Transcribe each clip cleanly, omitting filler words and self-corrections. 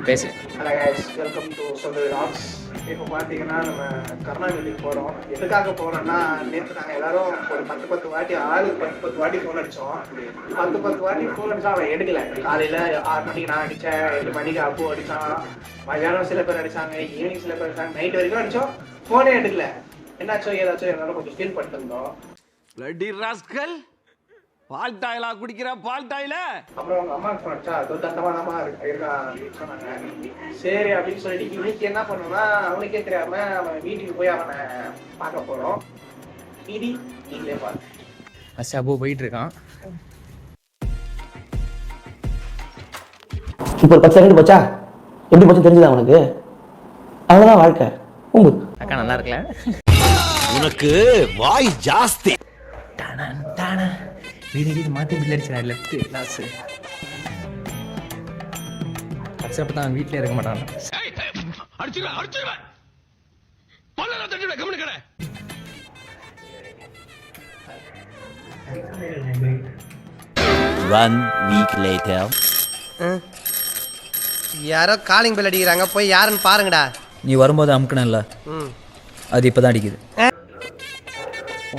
பேசு. Hello guys, welcome to சொல்லு vlogs. இப்போ பார்த்தீங்கன்னா நம்ம கருணாநிதிக்கு போகிறோம். எதுக்காக போகிறோம்னா, நேற்று நாங்கள் எல்லாரும் ஒரு 10 வாட்டி ஆளுக்கு 10 வாட்டி ஃபோன் அடித்தோம். 10 வாட்டி ஃபோன் அடித்தா அவன் எடுக்கலை. காலையில் 6 மணிக்கு நான் அடித்தேன், 8 மணிக்கு அப்போ அடித்தான், மதியானம் சில பேர் அடித்தாங்க, ஈவினிங் சில பேர் அடித்தாங்க, நைட் வரைக்கும் அடித்தோம், ஃபோனே எடுக்கல. என்னாச்சோ ஏதாச்சும் என்னாலும் கொஞ்சம் ஃபீல் பண்ணிருந்தோம். பால் டாயிலா குடிக்கிற பால் டாயில. அப்புறம் அவங்க அம்மா ஃபோன் அடிச்சா அது தண்டமானமா இருக்கான் அப்படின்னு சொன்னாங்க. சரி அப்படின்னு சொல்லிட்டு இன்னைக்கு என்ன பண்ணுவோம்னா, அவனுக்கே தெரியாம அவன் வீட்டுக்கு போய் அவனை பார்க்க போறோம். இடி நீங்களே பாருங்க. ஃபஸ்ட் அப்போ போயிட்டு இருக்கான். இப்போ 10 செகண்ட் போச்சா? எப்படி போச்சு தெரிஞ்சுதா உனக்கு? அவ்வளோதான் வாழ்க்கை. அக்கா நல்லா இருக்கல. உனக்கு வாய் ஜாஸ்தி. வீடு மாற்றி பில் அடிச்சா லெஃப்ட் கிளாஸ். அப்போ தான் வீட்டிலே இருக்க மாட்டான். One week later. யாரோ காலிங் பெல் அடிக்கிறாங்க, போய் யாருன்னு பாருங்கடா. நீ வரும்போது அமுக்கணும்ல, அது இப்பதான் அடிக்குது.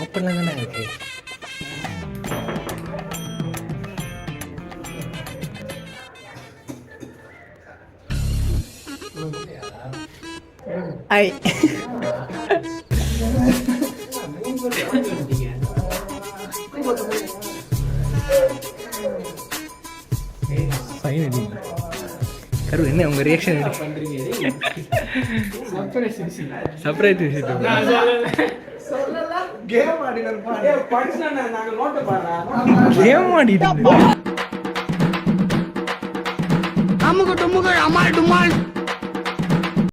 ஓப்பன்ல தானே இருக்கு. ஐ ஃபைனலி கரு என்ன உங்க ரியாக்ஷன் பண்றீங்க? சர்ப்ரைஸ் கேம் ஆடினா நாங்க நோட்ட பாறா. கேம் ஆடிட்டு அமுக டுமுக அமால் டுமால்.